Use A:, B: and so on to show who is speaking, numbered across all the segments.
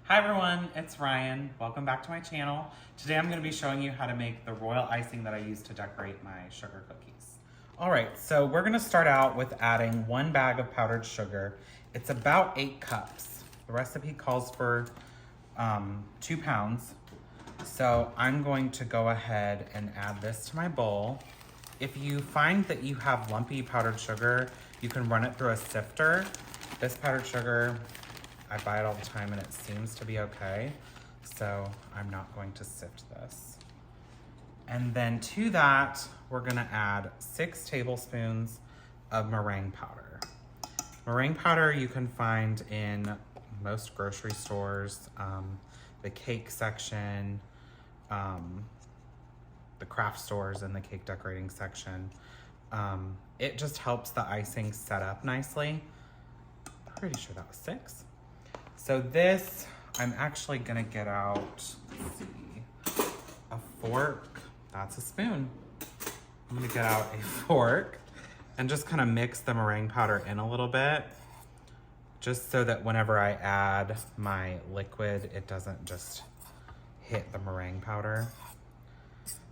A: Hi everyone, it's Ryan. Welcome back to my channel. Today I'm going to be showing you how to make the royal icing that I use to decorate my sugar cookies. Alright, so we're going to start out with adding 1 bag of powdered sugar. It's about 8 cups. The recipe calls for 2 pounds. So I'm going to go ahead and add this to my bowl. If you find that you have lumpy powdered sugar, you can run it through a sifter. This powdered sugar, I buy it all the time and it seems to be okay. So I'm not going to sift this. And then to that, we're gonna add 6 tablespoons of meringue powder. Meringue powder you can find in most grocery stores, the cake section, the craft stores and the cake decorating section. It just helps the icing set up nicely. Pretty sure that was 6. So this, I'm actually gonna get out, let's see, a fork. That's a spoon. I'm gonna get out a fork and just kind of mix the meringue powder in a little bit, just so that whenever I add my liquid, it doesn't just hit the meringue powder.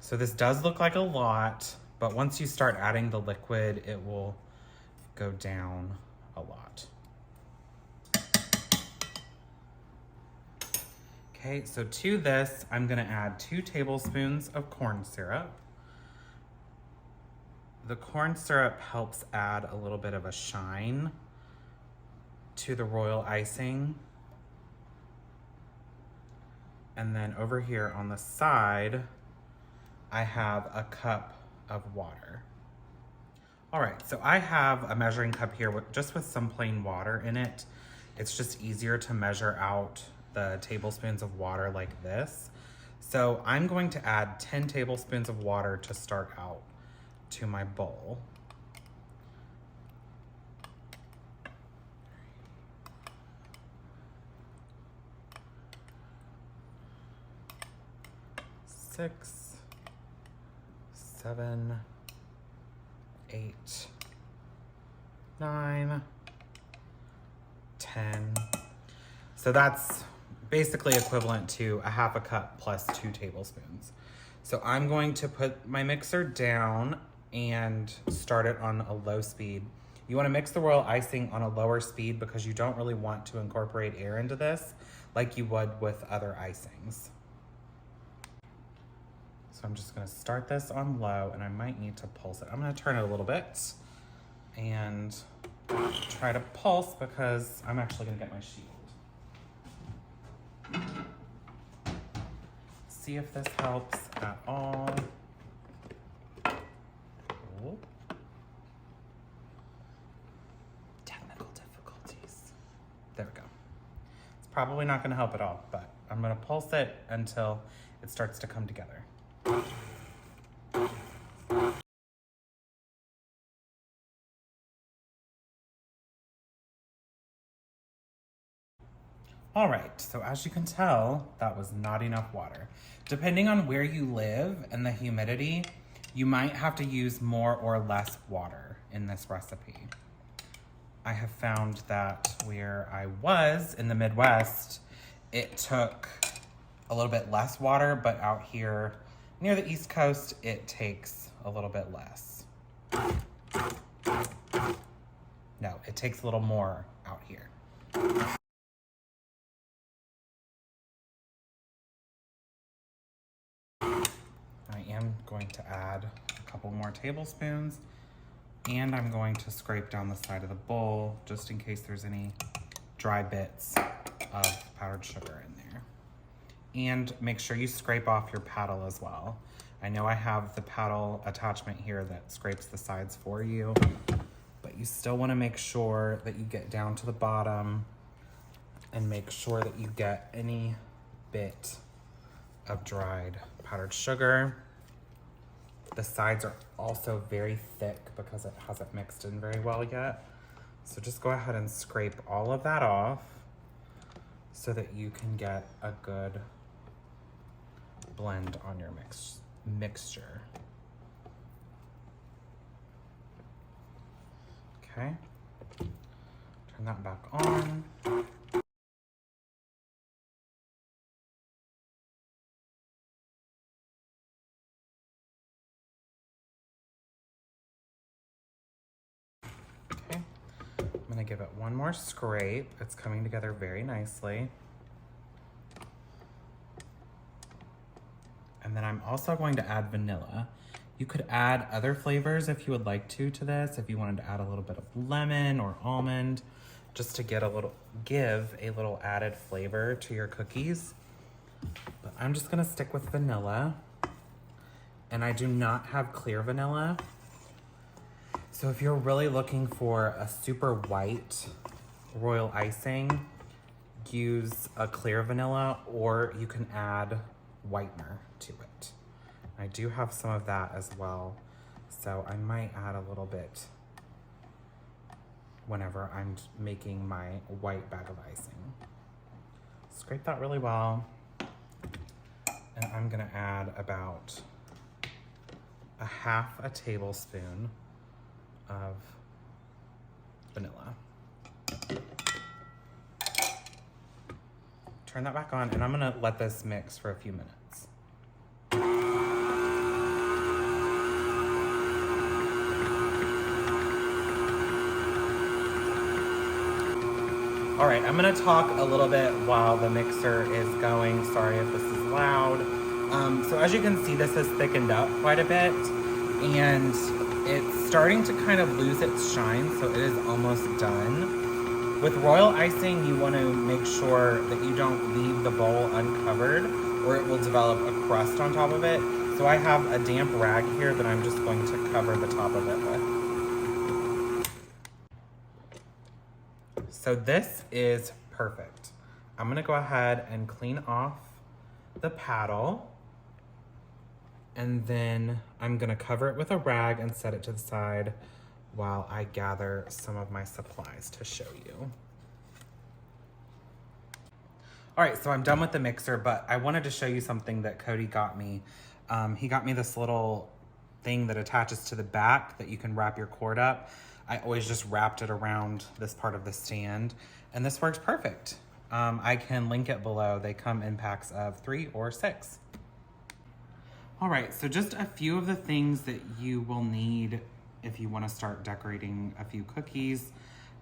A: So this does look like a lot, but once you start adding the liquid, it will go down a lot. Okay, so to this, I'm gonna add 2 tablespoons of corn syrup. The corn syrup helps add a little bit of a shine to the royal icing. And then over here on the side, I have a cup of water. All right, so I have a measuring cup here just with some plain water in it. It's just easier to measure out the tablespoons of water like this. So I'm going to add 10 tablespoons of water to start out to my bowl. Six, 7, 8, 9, 10. So that's basically equivalent to a half a cup plus 2 tablespoons. So I'm going to put my mixer down and start it on a low speed. You want to mix the royal icing on a lower speed because you don't really want to incorporate air into this like you would with other icings. So I'm just going to start this on low and I might need to pulse it. I'm going to turn it a little bit and try to pulse because I'm actually going to get my shield. See if this helps at all. Cool. Technical difficulties. There we go. It's probably not going to help at all, but I'm going to pulse it until it starts to come together. All right, so as you can tell, that was not enough water. Depending on where you live and the humidity, you might have to use more or less water in this recipe. I have found that where I was in the Midwest, it took a little bit less water, but out here near the East Coast, it takes a little bit less. No, it takes a little more out here. I am going to add a couple more tablespoons and I'm going to scrape down the side of the bowl just in case there's any dry bits of powdered sugar in there. And make sure you scrape off your paddle as well. I know I have the paddle attachment here that scrapes the sides for you, but you still want to make sure that you get down to the bottom and make sure that you get any bit of dried powdered sugar. The sides are also very thick because it hasn't mixed in very well yet. So just go ahead and scrape all of that off so that you can get a good blend on your mixture. Okay, turn that back on. gonna give it one more scrape. It's coming together very nicely. And then I'm also going to add vanilla. You could add other flavors if you would like to this, if you wanted to add a little bit of lemon or almond, just to give a little added flavor to your cookies. But I'm just gonna stick with vanilla. And I do not have clear vanilla. So if you're really looking for a super white royal icing, use a clear vanilla, or you can add whitener to it. I do have some of that as well, so I might add a little bit whenever I'm making my white bag of icing. Scrape that really well, and I'm gonna add about a half a tablespoon of vanilla. Turn that back on, and I'm gonna let this mix for a few minutes. All right, I'm gonna talk a little bit while the mixer is going. Sorry if this is loud. So as you can see, this has thickened up quite a bit, and it's starting to kind of lose its shine, so it is almost done. With royal icing, you want to make sure that you don't leave the bowl uncovered, or it will develop a crust on top of it. So I have a damp rag here that I'm just going to cover the top of it with. So this is perfect. I'm gonna go ahead and clean off the paddle, and then I'm gonna cover it with a rag and set it to the side while I gather some of my supplies to show you. All right, so I'm done with the mixer, but I wanted to show you something that Cody got me. He got me this little thing that attaches to the back that you can wrap your cord up. I always just wrapped it around this part of the stand, and this works perfect. I can link it below. They come in packs of 3 or 6. All right, so just a few of the things that you will need if you want to start decorating a few cookies.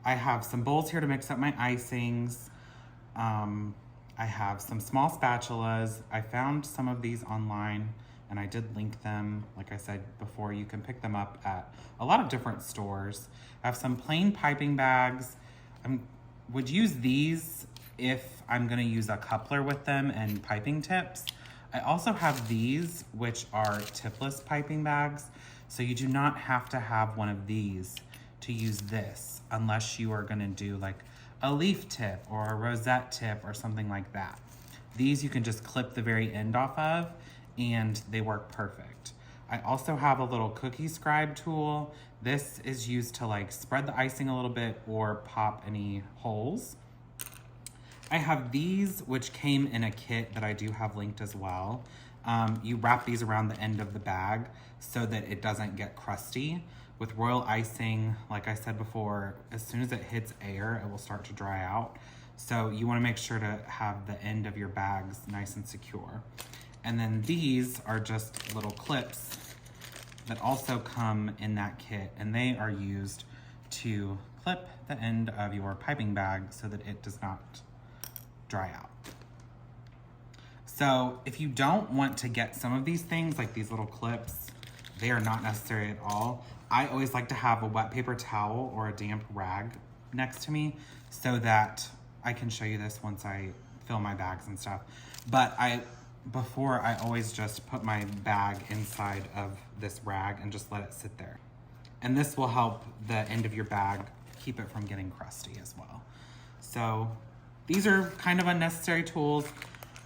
A: I have some bowls here to mix up my icings. I have some small spatulas. I found some of these online, and I did link them. Like I said before, you can pick them up at a lot of different stores. I have some plain piping bags. I would use these if I'm gonna use a coupler with them and piping tips. I also have these, which are tipless piping bags. So you do not have to have one of these to use this, unless you are gonna do like a leaf tip or a rosette tip or something like that. These you can just clip the very end off of, and they work perfect. I also have a little cookie scribe tool. This is used to like spread the icing a little bit or pop any holes. I have these, which came in a kit that I do have linked as well. You wrap these around the end of the bag so that it doesn't get crusty. With royal icing, like I said before, as soon as it hits air, it will start to dry out. So you wanna make sure to have the end of your bags nice and secure. And then these are just little clips that also come in that kit, and they are used to clip the end of your piping bag so that it does not dry out. So if you don't want to get some of these things, like these little clips, they are not necessary at all. I always like to have a wet paper towel or a damp rag next to me so that I can show you this once I fill my bags and stuff. But before I always just put my bag inside of this rag and just let it sit there. And this will help the end of your bag keep it from getting crusty as well. So these are kind of unnecessary tools.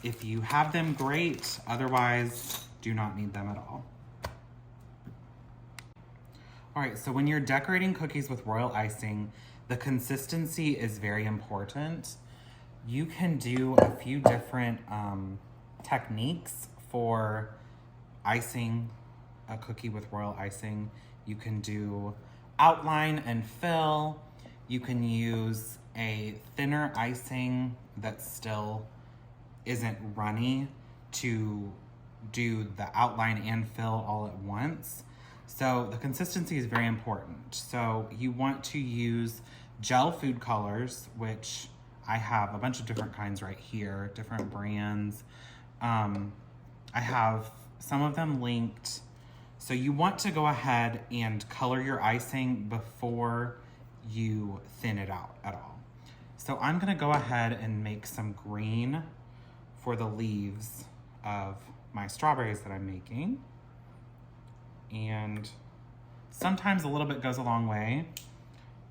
A: If you have them, great. Otherwise, do not need them at all. All right, so when you're decorating cookies with royal icing, the consistency is very important. You can do a few different techniques for icing a cookie with royal icing. You can do outline and fill. You can use a thinner icing that still isn't runny to do the outline and fill all at once. So the consistency is very important. So you want to use gel food colors, which I have a bunch of different kinds right here, different brands. I have some of them linked. So you want to go ahead and color your icing before you thin it out at all. So I'm gonna go ahead and make some green for the leaves of my strawberries that I'm making. And sometimes a little bit goes a long way.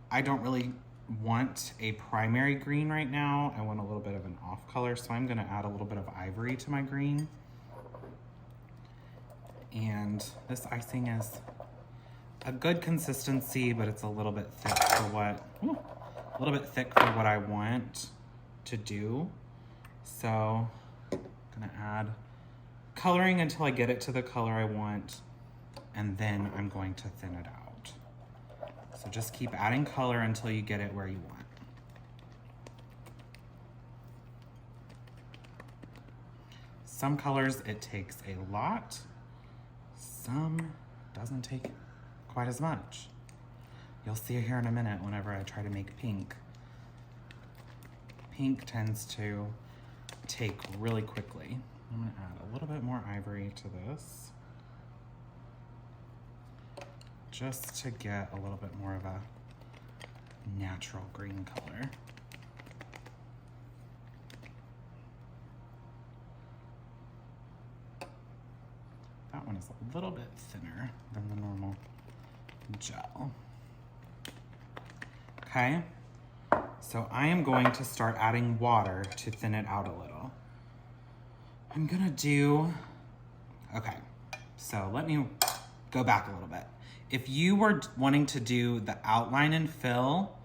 A: I don't really want a primary green right now. I want a little bit of an off color, so I'm gonna add a little bit of ivory to my green. And this icing is a good consistency, but it's a little bit thick for what I want to do. So I'm gonna add coloring until I get it to the color I want, and then I'm going to thin it out. So just keep adding color until you get it where you want. Some colors it takes a lot, some doesn't take quite as much. You'll see here in a minute whenever I try to make pink. Pink tends to take really quickly. I'm gonna add a little bit more ivory to this, just to get a little bit more of a natural green color. That one is a little bit thinner than the normal gel. Okay, so I am going to start adding water to thin it out a little. I'm gonna do, okay, so let me go back a little bit. If you were wanting to do the outline and fill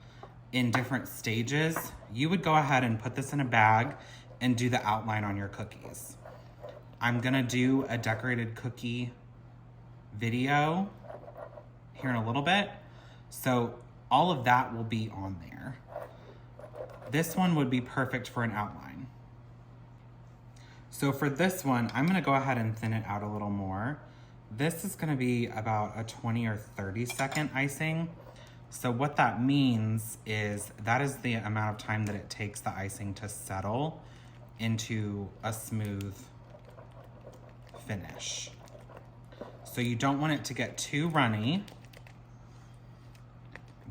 A: in different stages, you would go ahead and put this in a bag and do the outline on your cookies. I'm gonna do a decorated cookie video here in a little bit, so all of that will be on there. This one would be perfect for an outline. So for this one, I'm gonna go ahead and thin it out a little more. This is gonna be about a 20 or 30 second icing. So what that means is that is the amount of time that it takes the icing to settle into a smooth finish. So you don't want it to get too runny,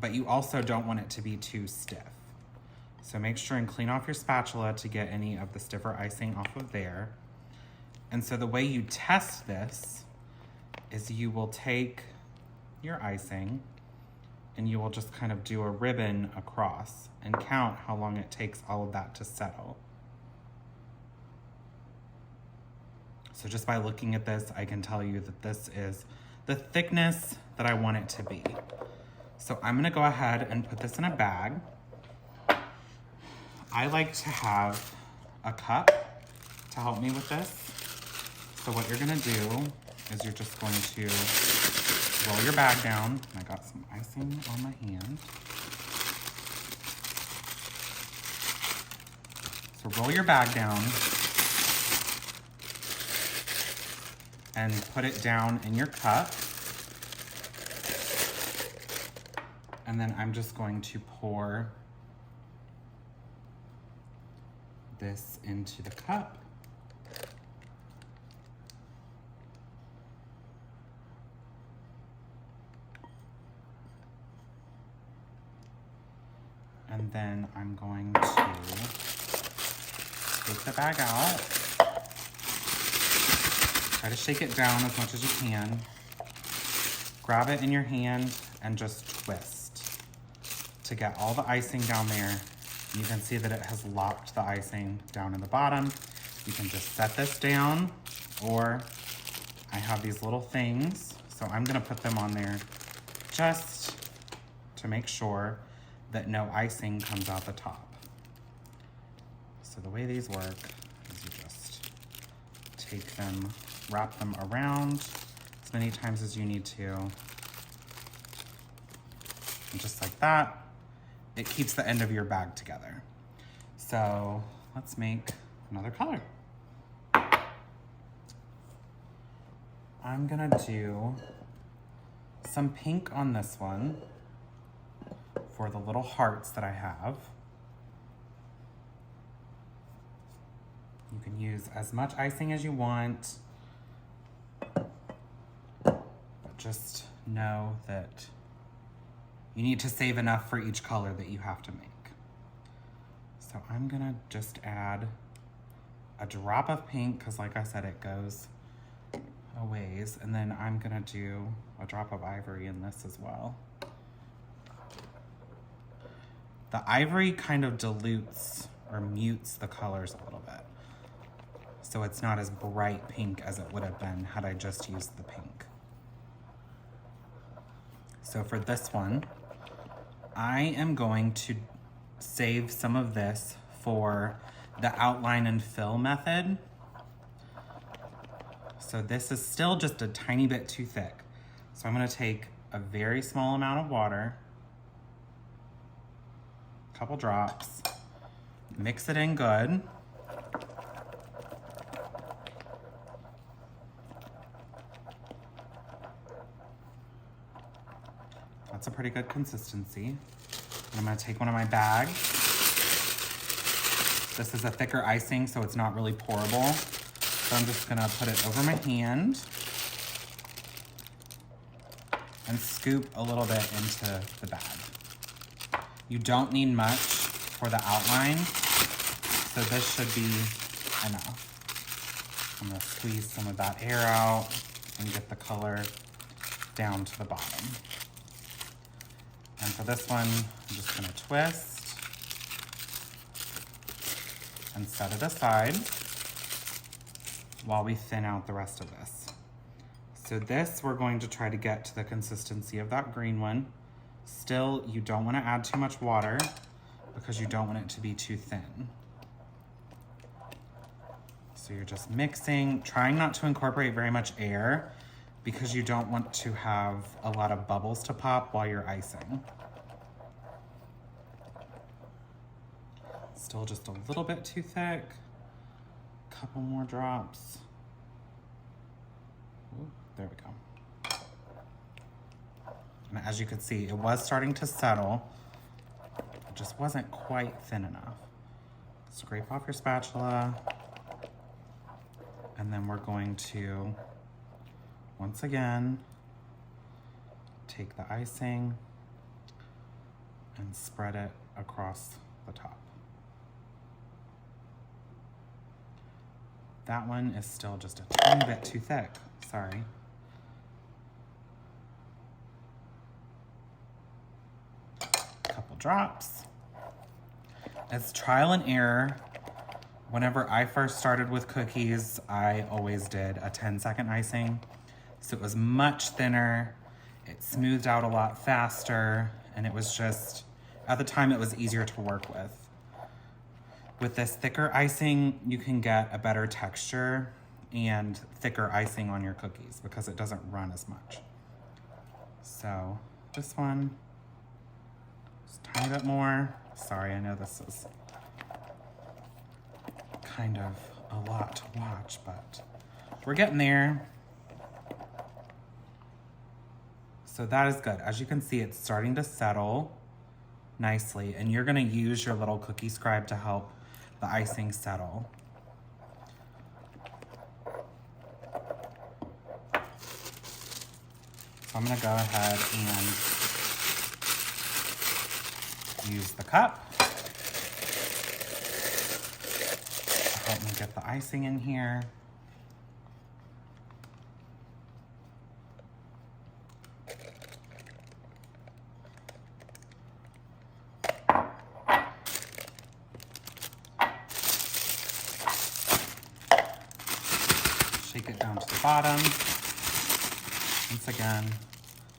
A: but you also don't want it to be too stiff. So make sure and clean off your spatula to get any of the stiffer icing off of there. And so the way you test this is you will take your icing and you will just kind of do a ribbon across and count how long it takes all of that to settle. So just by looking at this, I can tell you that this is the thickness that I want it to be. So I'm gonna go ahead and put this in a bag. I like to have a cup to help me with this. So what you're gonna do is you're just going to roll your bag down. I got some icing on my hand. So roll your bag down and put it down in your cup. And then I'm just going to pour this into the cup. And then I'm going to take the bag out. Try to shake it down as much as you can. Grab it in your hand and just twist to get all the icing down there. You can see that it has locked the icing down in the bottom. You can just set this down, or I have these little things, so I'm gonna put them on there just to make sure that no icing comes out the top. So the way these work is you just take them, wrap them around as many times as you need to. And just like that, it keeps the end of your bag together. So let's make another color. I'm gonna do some pink on this one for the little hearts that I have. You can use as much icing as you want, but just know that you need to save enough for each color that you have to make. So I'm gonna just add a drop of pink, because like I said, it goes a ways, and then I'm gonna do a drop of ivory in this as well. The ivory kind of dilutes or mutes the colors a little bit, so it's not as bright pink as it would have been had I just used the pink. So for this one, I am going to save some of this for the outline and fill method. So this is still just a tiny bit too thick. So I'm gonna take a very small amount of water, a couple drops, mix it in good. That's a pretty good consistency. And I'm gonna take one of my bags. This is a thicker icing, so it's not really pourable. So I'm just gonna put it over my hand and scoop a little bit into the bag. You don't need much for the outline, so this should be enough. I'm gonna squeeze some of that air out and get the color down to the bottom. And for this one, I'm just gonna twist and set it aside while we thin out the rest of this. So this, we're going to try to get to the consistency of that green one. Still, you don't wanna add too much water because you don't want it to be too thin. So you're just mixing, trying not to incorporate very much air because you don't want to have a lot of bubbles to pop while you're icing. Still just a little bit too thick. Couple more drops. Ooh, there we go. And as you can see, it was starting to settle. It just wasn't quite thin enough. Scrape off your spatula. And then we're going to, once again, take the icing and spread it across the top. That one is still just a tiny bit too thick, sorry. Couple drops. It's trial and error. Whenever I first started with cookies, I always did a 10-second icing. So it was much thinner, it smoothed out a lot faster, and it was just, at the time it was easier to work with. With this thicker icing, you can get a better texture and thicker icing on your cookies because it doesn't run as much. So this one, just a tiny bit more. Sorry, I know this is kind of a lot to watch, but we're getting there. So that is good. As you can see, it's starting to settle nicely, and you're gonna use your little cookie scribe to help the icing settle. So I'm gonna go ahead and use the cup to help me get the icing in here. Shake it down to the bottom. Once again,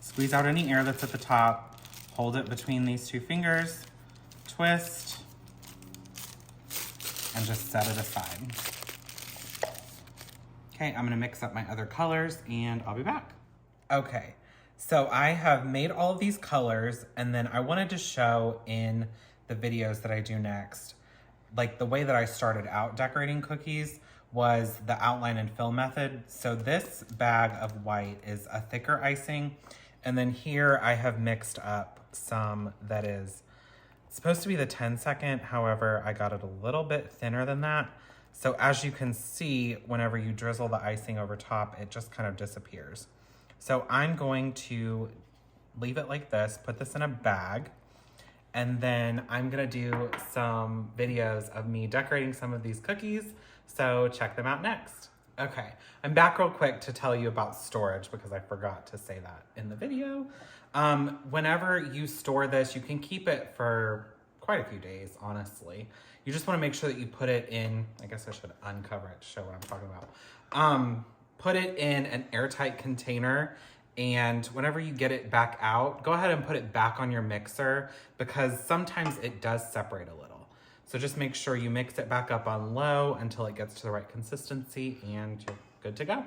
A: squeeze out any air that's at the top, hold it between these two fingers, twist, and just set it aside. Okay, I'm gonna mix up my other colors and I'll be back. Okay, so I have made all of these colors, and then I wanted to show in the videos that I do next, like the way that I started out decorating cookies was the outline and fill method. So this bag of white is a thicker icing, And then here I have mixed up some that is supposed to be the 10-second. However, I got it a little bit thinner than that. So as you can see, whenever you drizzle the icing over top, it just kind of disappears. So I'm going to leave it like this, put this in a bag, and then I'm gonna do some videos of me decorating some of these cookies. So check them out next. Okay, I'm back real quick to tell you about storage because I forgot to say that in the video. Whenever you store this, you can keep it for quite a few days, honestly. You just wanna make sure that you put it in, I guess I should uncover it to show what I'm talking about. Put it in an airtight container, and whenever you get it back out, go ahead and put it back on your mixer because sometimes it does separate a little. So just make sure you mix it back up on low until it gets to the right consistency and you're good to go.